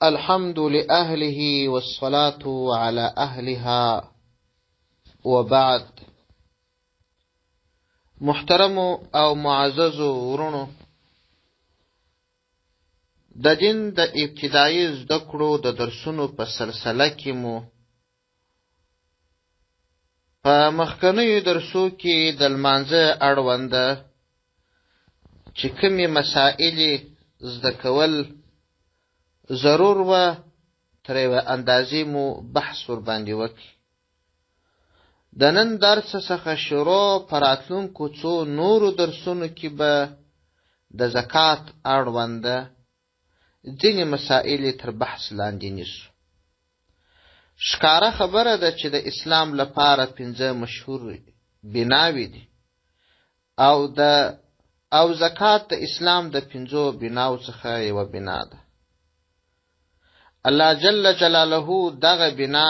الحمد لأهله والصلاة على أهلها وبعد. محترم او معزز ورونو، د دین د ابتدایي زده کړو د درسونو په سلسله کې مو په مخکنیو درسو کې د لمانځه اړونده چې کومې مسائل زده کول ضرور و تر یوه اندازې مو بحث ورباندې وکړي. د نن درس څخه شروع په راتلونکو څو نورو درسونو کې به د زکات اړونده ځینې مسائل تر بحث لاندې نیسو. ښکاره خبره ده چې د اسلام لپاره 5 مشهور بناوې دي او زکات د اسلام د 5 بناو څخه یوه بنا ده. الله جل جلاله دغه بنا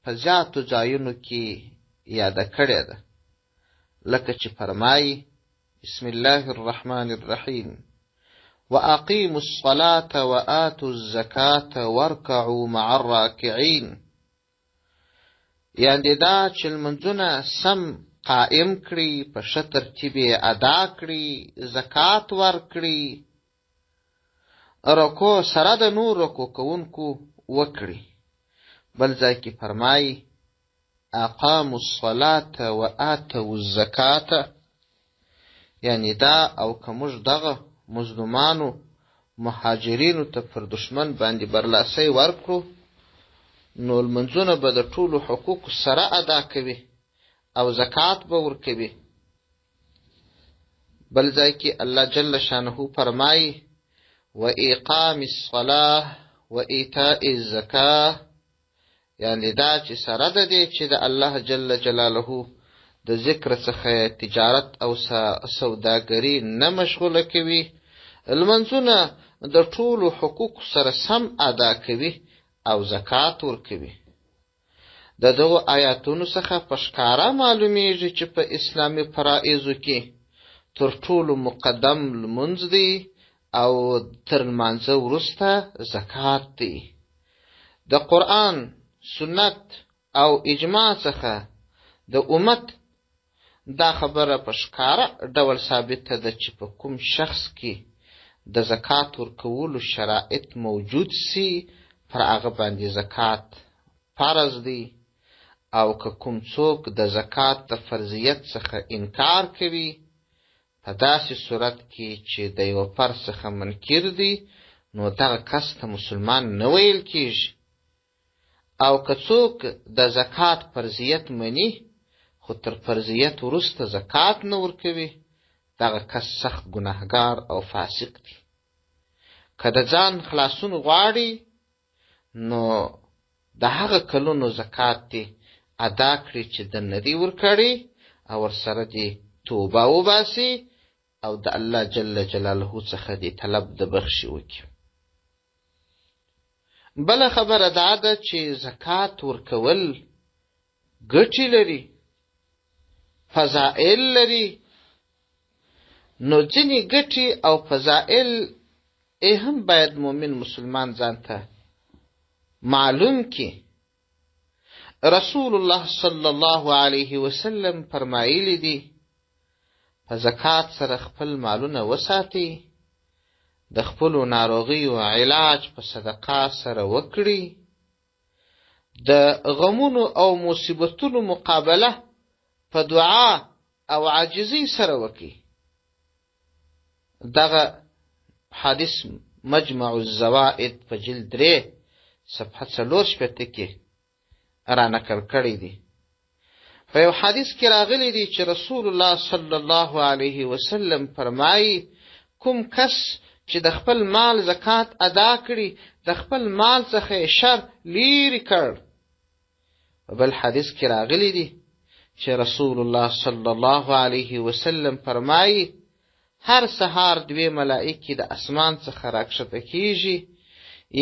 په زیاتو ځایونو کې یاده کړې ده، لکه چې فرمایي: بسم الله الرحمن الرحیم واقیموا الصلاة وآتوا الزکاة وارکعوا مع الراکعین. یعنې دا چې لمونځونه سم قائم کړي، په ښه ترتیب یې ادا کړي، زکات ورکړي، رکوع سره د نور رکوع کوونکو وکړي. بل ځای کې فرمایي: اقاموا الصلاة وآتوا الزکاة. یعنی دا او که موږ دغه مظلومانو مهاجرینو ته پر دشمن باندې برلاسۍ ورکړو، نو لمونځونه به د ټولو حقوقو سره ادا کوي او زکات به ورکوي. بل ځای کې الله جل شانه فرمایي: وإقام الصلاة وإيتاء الزکاة. یعنی دا چې سره ده دی چې د الله جل جلاله د ذکر څخه تجارت او سوداګري نه مشغوله کوي، لمونځونه د ټولو حقوق سره سم ادا کوي او زکات ورکوي. د دغو آیاتونو څخه په ښکاره معلومیږي چې په اسلامي فرایضو کې تر ټولو مقدم لمونځ دی او تر لمانځه وروسته زکات دی. د قرآن، سنت او اجماع څخه د امت دا خبره په ښکاره ډول ثابته ده چې په کوم شخص کې د زکات ورکولو شرایط موجود سي، پر هغه باندې زکات فرض دی، او که کوم څوک د زکات د فرضیت څخه انکار کوي، په داسې صورت کې چې د یو فرض څخه منکر دی، نو دغه کس ته مسلمان نه ویل کیږي. او که څوک د زکات فرضیت مني خو تر فرضیت وروسته زکات نه ورکوي، دغه کس سخت ګناهګار او فاسق دی. که د ځان خلاصون غواړي، نو د هغه کلونو زکات دی ادا کړي چې د نه دی ورکړي، او ورسره دی توبه وباسي او د الله جل جلاله څخه دی طلب د بخښي وکړي. بله خبره دا ده چې زکات ورکول ګټې لري، فضائل لري. نو ځینې ګټې او فضائل هم باید مومن مسلمان ځان ته معلوم کړي. رسول الله صلی الله علیه وسلم فرمایلی دي: په زکات سره خپل مالونه وساتي، د خپلو ناروغیو علاج په صدقه سره وکړي، د غمونو او مصیبتونو مقابله په دعا او عاجزۍ سره وکړي. دغه حدیث مجمع الزوائد په جلد 3 صفحه 4 کې را نقل کړی دی. په یو حدیث کې راغلی دی چې رسول الله صلی الله علیه وسلم فرمایي: کوم کس چې د خپل مال زکات ادا کړي، د خپل مال څخه شر لیرې کړ. بل حدیث کې راغلی دی چې رسول الله صلی الله علیه وسلم فرمایي: هر سهار 2 ملائکې د اسمان څخه راکښته کیږي.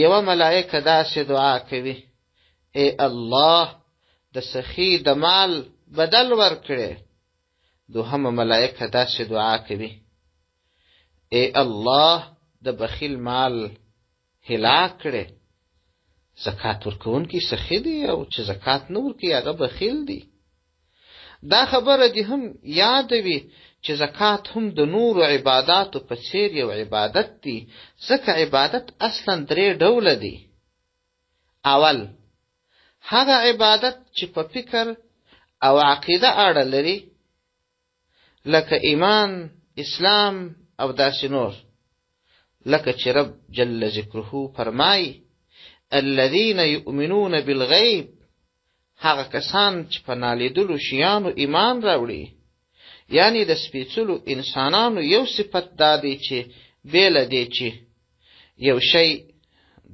یوه ملائکه داسې دعا کوي: ای الله، د سخي د مال بدل ورکړي. دوهمه ملائکه داسې دعا کوي: ای الله، د بخیل مال هلاک کړي. زکات ورکوونکی سخي دی او چې زکات نه ورکوي هغه بخیل دی. دا خبره دې هم یاد وي چې زکات هم د نورو عباداتو په څیر یو عبادت دی، ځکه عبادت اصلا 3 ډوله دی. اول هغه عبادت چې په فکر او عقیده اړه لري، لکه ایمان، اسلام او داسې نور، لکه چې رب جل ذکره فرمایي الذين يؤمنون بالغیب، هغه کسان چې په نالیدلو شیانو ایمان راوړي. یعنی د سپېڅلو انسانانو یو صفت دا دی چې بیله دی چې یو شی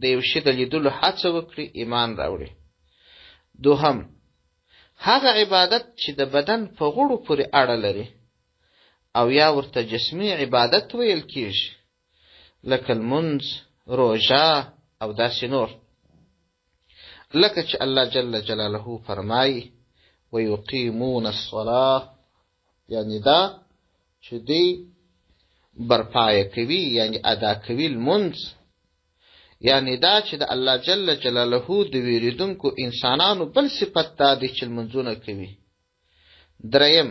د یو شي د لیدلو هڅه وکړي، ایمان راوړي. دوهم هغه عبادت چې د بدن په غړو پورې اړه لري او یا ورته جسمي عبادت ویل کیږي، لکه لمونځ، روژه او داسې نور، لکه چې الله جل جلاله فرمایي ويقيمون الصلاة، یعنی دا چې دی برپایه کوي، یعنی ادا کوي لمونځ، یعنی دا چې د الله جل جلاله د ویریدونکو انسانانو بل صفت دا دی چې لمونځونه کوي. دریم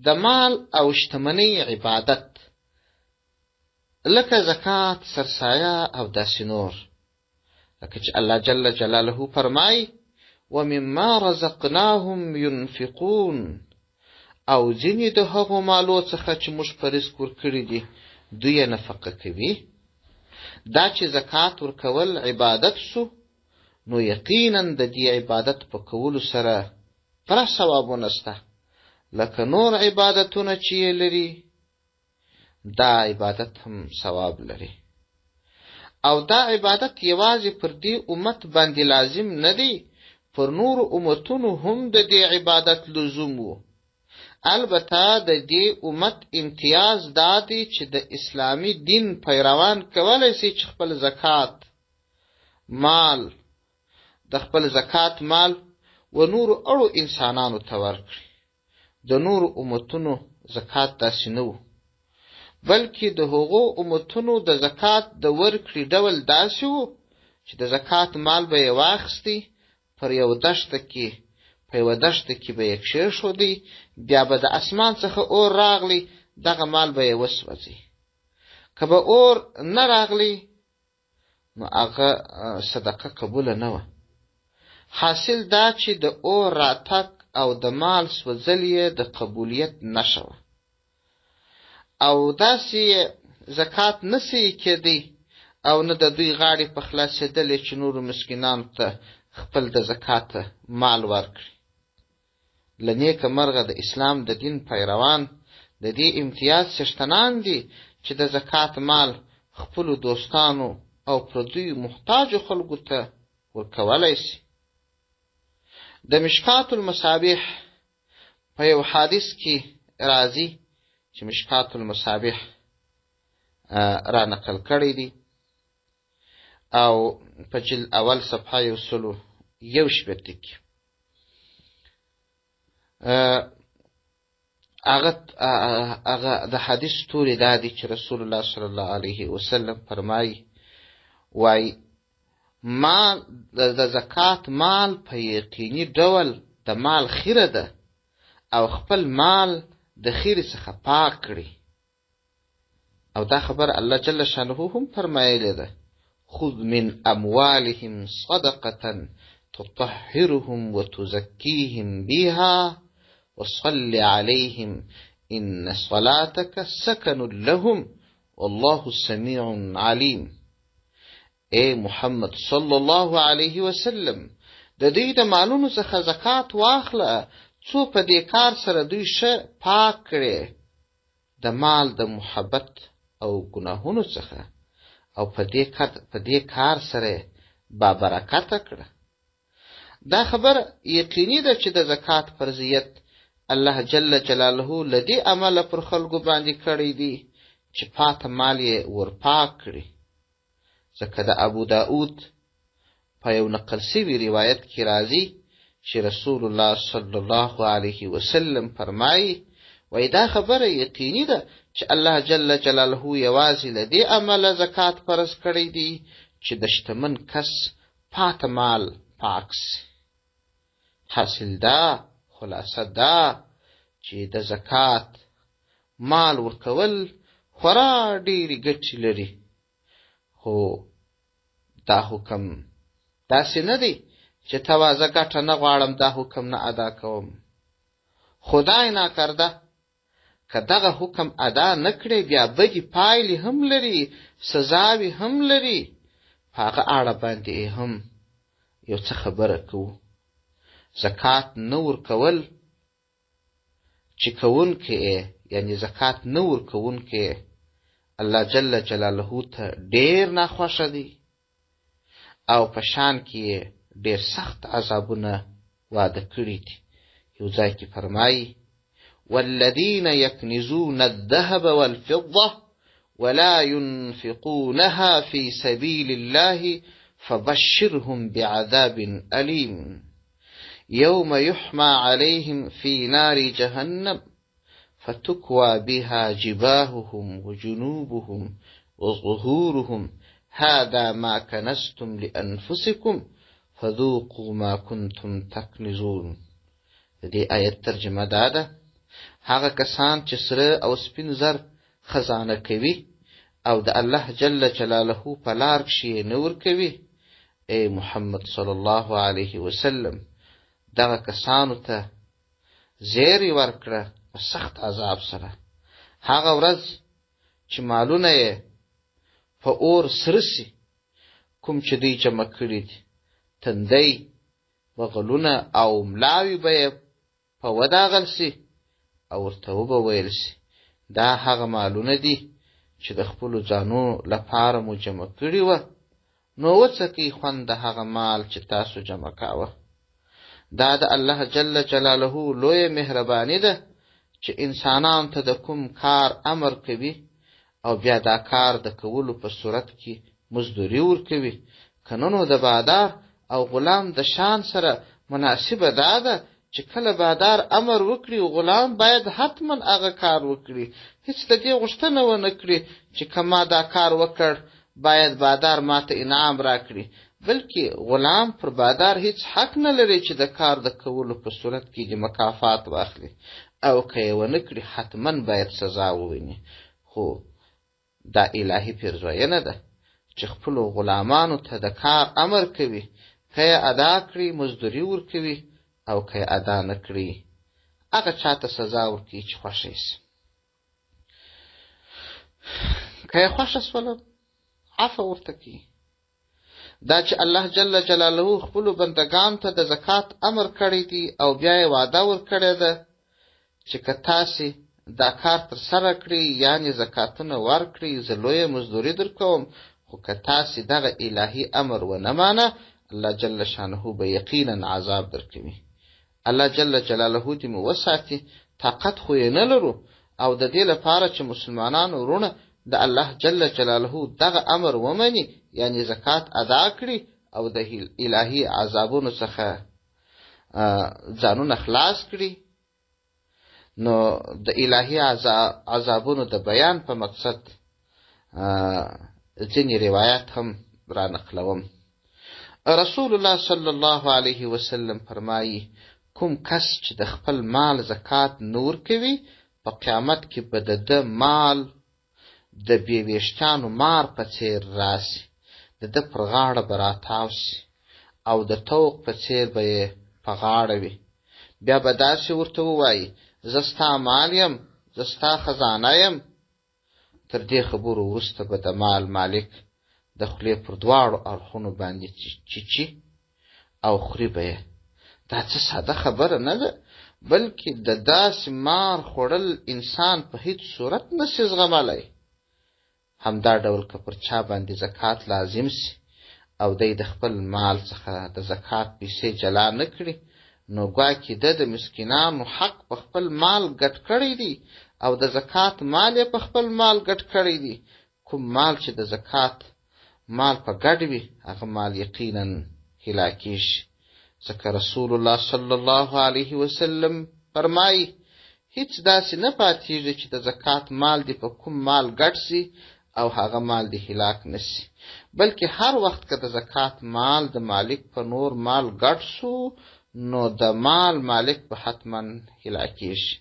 د مال او شتمنۍ عبادت، لکه زکات، سرسایه او داسې نور، لکه چې الله جل جلاله فرمایي ومما رزقناهم ينفقون، او ځینې د هغو مالو څخه چې موږ په رزق ورکړي دي دوی یې نفقه کوي. دا چې زکات ورکول عبادت سو، نو یقینا د دې عبادت په کولو سره پوره ثوابونه شته، لکه نور عبادتونه چې یې لري دا عبادت هم ثواب لري. او دا عبادت یوازې پر دې امت باندې لازم نه دی، پر نور امتونو هم د دې عبادت لزوم وو. البته د دې امت امتیاز دا دی چې د اسلامی دین پیروان کولی شي چې خپل زکات مال د خپل زکات مال و نورو اړو انسانانو ته ورکړي. د نورو امتونو زکات داسې نه و، بلکې د هغو امتونو د زکات د ورکړې ډول داسې و چې د زکات مال به یې واخیستی، پر یو دښته کې په یوه دښته کې به یې کښېښودی، بیا به د اسمان څخه اور راغلی، دغه مال به یې وسوځي. که به اور نه راغلی نو هغه صدقه قبوله نه وه. حاصل دا چې د اور راتګ او د مال سوځل یې د قبولیت نښه وه. او داسې زکات نسي کېدی او نه د دوی غاړې په خلاصېدلې چې نورو مسکینانو ته خپل د زکات مال ورکړي. له نیکه مرغه د اسلام د دین پیروان د دې امتیاز څښتنان دي چې د زکات مال خپلو دوستانو او پردیو محتاجو خلکو ته ورکولی شي. د مشکات المصابیح په یو حدیث کې راځي چې مشکات المصابیح را نقل کړی دی او په جلد اول صفحه 161 کې هغه د حدیث توري دا دی چې رسول الله صلی الله علیه وسلم فرمایي وای مال د زکات مال په یقیني ډول د مال خیره ده او خپل مال د خیرې څخه پاک کړي. او دا خبر الله جل شانه هم فرمایلی ده خذ من اموالهم صدقة تطهرهم وتزكيهم بها وصل عليهم إن صلاتك سكن لهم والله سميع عليم. اے محمد صلی الله علیه وسلم د دوی د مالونو څخه زکات واخله څو په دې کار سره دوی ښه پاک کړي د مال د محبت او ګناهونو څخه او په دې کار سره با برکت کړه. دا خبر یقیني ده چې د زکات فرضیت الله جل جلاله لدی عمل پر خلقو باندې کړی دی چې پاته مال یې ورپاک کړي. ځکه د ابو داود په یو نقل شوي روایت کې راځي چې رسول الله صلی الله علیه وسلم فرمایي وای دا خبره یقیني ده چې الله جل جلاله یوازې له دې عمله زکات فرض کړی دی چې د شتمن کس پاته مال پاک سي. حاصل دا خلاصه دا چې د زکات مال ورکول خورا ډېرې ګټې لري، خو دا حکم داسې نه دی چې توازه ګټه نه غواړم دا حکم نه ادا کوم. خدای ناکرده که دغه حکم ادا نه کړې بیا بدې پایلې هم لري، سزاوې هم لري. په هغه اړه باندې هم یو څه خبره کوو. زکات نه ورکول چې کوونکی یعنی زکات نه ورکوونکی الله جل جلاله ته ډېر ناخوښه دی او په شان کې ډېر سخت عذابونه وعده کړي دي. یو ځای کې فرمایي والذین یکنزون الذهب والفضة ولا ينفقونها في سبيل الله فبشرهم بعذاب أليم يوم يحمى عليهم في نار جهنم فتكوى بها جباههم وجنوبهم وظهورهم هذا ما كنزتم لأنفسكم فذوقوا ما كنتم تكنزون. دې آیت ترجمه دا ده هغه کسان چې سره او سپین زر خزانه کوي او د الله جل جلاله په لار کښې نه ورکوي، ای محمد صلی الله علیه وسلم دغه کسانو ته زیری ورکړه په سخت عذاب سره. هغه ورځ چې مالونه یې په اور سره سي، کوم چې دوی جمع کړي دي، تندی بغلونه او ملاوي به یې په وداغل سي او ورته وبه ویل سي دا هغه مالونه دي چې د خپلو ځانو لپاره مو جمع کړي وه، نو وڅکئ خوند د هغه مال چې تاسو جمع کاوه. دا د الله جل جلاله لویه مهرباني ده چې انسانانو ته د کوم کار امر کوي او بیا دا کار د کولو په صورت کې مزدوري ورکوي. که نه نو د بادار او غلام د شان سره مناسبه دا ده چې کله بادار امر وکړي غلام باید حتما هغه کار وکړي، هیڅ د دې غوښتنه ونه کړي چې که ما دا کار وکړ باید بادار ماته انعام راکړي، بلکې غلام پر بادار هیڅ حق نه لري چې د کار د کولو په صورت کې د مکافات واخلي، او که یې ونه کړي حتما باید سزا وویني. خو دا الهي پیرزوینه ده چې خپلو غلامانو ته د کار امر کوي، که یې ادا کړي مزدوري ورکوي او که یې ادا نه کړي هغه چاته سزا ورکوي چې خوښه یې سي. که یې خوښه سوله عفو ورته کوي. دا چې الله جل جلاله خپلو بندګانو ته د زکات امر کړی دی او بیا یې وعده ورکړې ده چې که تاسې دا کار ترسره کړئ یعنې زکاتونه ورکړئ زه لویه مزدوري در کوم، خو که تاسې دغه الهي امر ونه مانه الله جل شانه به یقینا عذاب در کوي. الله جل جلاله دې مو وساتي، طاقت خو یې نه لرو او د دې لپاره چې مسلمانانو وروڼه د الله جل جلاله دغه امر ومني یعنی زکات ادا کړي او د الهي عذابونو څخه ځانونه خلاص کړي. نو د الهي عذابونو د بیان په مقصد ځینې روایات هم را نقلوم. رسول الله صلی الله علیه وسلم فرمایي کوم کس چې د خپل مال زکات نور کوي په قیامت کې به د ده مال د بې ویشتانو مار په څیر راسي، د ده پر غاړه به راتاو سي او د توق په څیر به یې په غاړه وي. بیا به داسې ورته ووایي زه ستا مال یم، زه ستا خزانه یم. تر دې خبرو وروسته به د مال مالک د خولې پر دواړو اړخونو باندې چیچي او خوري به یې. دا څه ساده خبره نه ده، بلکې د داسې مار خوړل انسان په هیڅ صورت نشي زغملی. همدا ډول که پر چا باندې زکات لازم سي او دی د خپل مال څخه د زکات پیسې جلا نه کړي، نو ګواکې ده د مسکینانو حق په خپل مال ګډ کړی دی او د زکات مال یې په خپل مال ګډ کړی دی. کوم مال چې د زکات مال په ګډ وي هغه مال یقینا هلاکیږي، ځکه رسول الله صلی الله علیه وسلم فرمایي هیڅ داسې نه پاتېږي چې د زکات مال دی په کوم مال ګډ سي او هغه مال دې هلاک نشي، بلکې هر وخت که د زکات مال د مالک په نور مال ګډ سو نو د مال مالک به حتما هلاکیږي،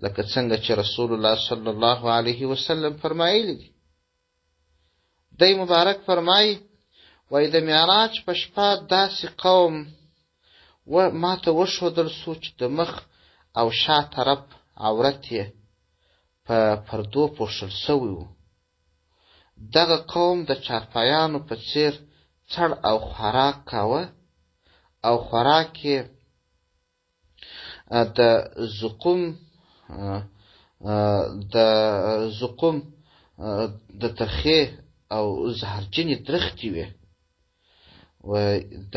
لکه څنګه چې رسول الله صلی الله علیه وسلم فرمایلی دي. دی مبارک فرمایي وایي د معراج په شپه داسې قوم ماته وښودل سو چې د مخ او شا طرف عورت یې په پردو پوښل سوی و. دغه قوم د چارپایانو په څیر څړ او خوراک کاوه او خوراک یې د زقوم د ترخې او زهرجنې درختې وې و د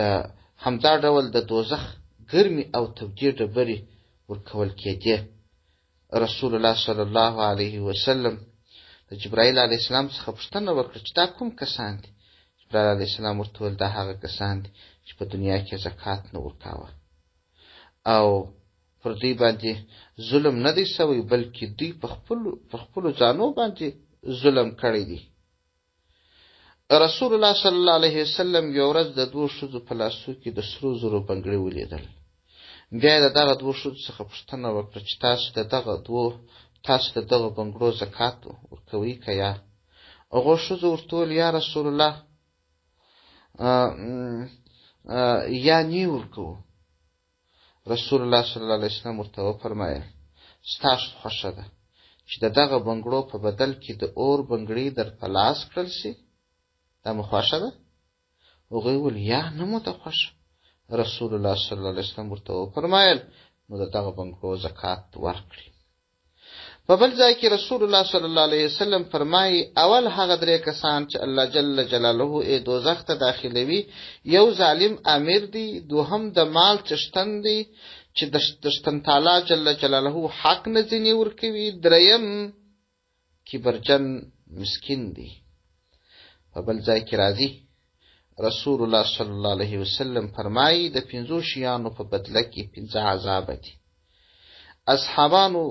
همدا ډول د دوزخ ګرمې او تودې ډبرې ورکول کېدې. رسول الله صلی الله علیه وسلم د جبرائیل علیه السلام څخه پوښتنه وکړه چې دا کوم کسان دي؟ جبرائیل علیه السلام ورته وویل دا هغه کسان دي چې په دنیا کې زکات نه ورکاوه او پر دوی باندې ظلم نه دی سوی، بلکې دوی په خپلو ځانو باندې ظلم کړی دی. رسول الله صلی الله علیه وسلم یو ورځ د دوو ښځو په لاسو کې د سرو زرو بنګړي ولیدل. بیا یې د دغه دوو ښځو څخه پوښتنه وکړه چې تاسو د دغه بنګړو زکات ورکوئ که یا؟ هغو ښځو ورته وویل یا رسول الله یا نه ورکوو. رسول الله صلی الله علیه وسلم ورته وفرمایل ستاسو خوښه ده چې د دغه بنګړو په بدل کې د اور بنګړي در په لاس کړل شي؟ دا مو خوښه ده؟ هغوی وویل یا نه مو ده خوښه. رسول الله صلی الله علیه وسلم ورته وفرمایل نو د دغه بنګړو زکات ورکړي. په بل ځای کې رسول الله صلی الله علیه وسلم فرمایي اول هغه درې کسان چې الله جل جلاله یې دوزخ ته داخلوي، یو ظالم امیر دی، دوهم د مال څښتن دی چې د شتن تعالی جل جلاله حق نه ځینې ورکوي، دریم کبرجن مسکین دی. په بل ځای کې راځي رسول الله صلی الله علیه وسلم فرمایي د 5 شیانو په بدله کې 5 عذاب دي. اصحابانو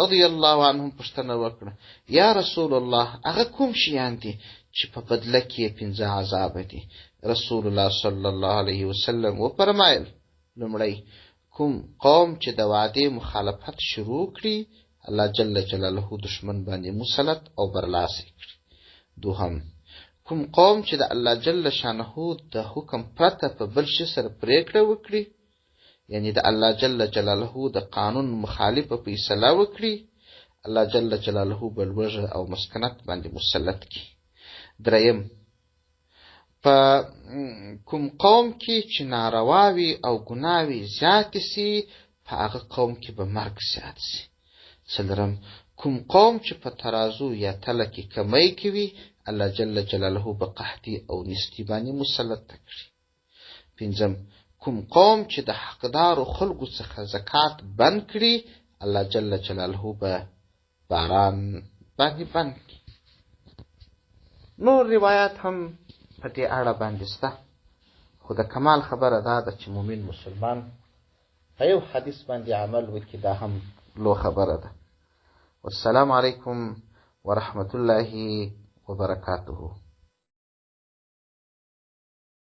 رضی الله عنهم پوښتنه وکړه یا رسول الله هغه کوم شیان دي چې په بدله کې 5 عذاب دي؟ رسول الله صلی الله علیه وسلم وفرمایل لومړی کوم قوم چې د وعدې مخالفت شروع کړي الله جل جلاله دشمن باندې مسلط او برلاسی کړي. دوهم کوم قوم چې د الله جل شانه د حکم پرته په بل شي سره پریکړه وکړي، یعنی د الله جل جلاله د قانون مخالفه فیصله وکړي، الله جل جلاله بلوغه او مسکنت باندې مسلط کی. دریم په کوم قوم کې چې نارواوي او ګناوي زیات سي په هغه قوم کې به مرګ زیات سي. څلورم کوم قوم چې په ترازو یا تله کې کمی کوي الله جل جلاله به قحطي او نستی باندې مسلط کړي. پنځم کوم قوم چې د حقدارو خلقو څخه زکات بند کړي الله جل جلاله به باران باندې بند کړي. نور روایات هم په دې اړه باندې شته، خو د کمال خبره دا ده چې مؤمن مسلمان په یو حدیث باندې عمل وکړي، دا هم لو خبره ده. والسلام علیکم ورحمة الله وبركاته.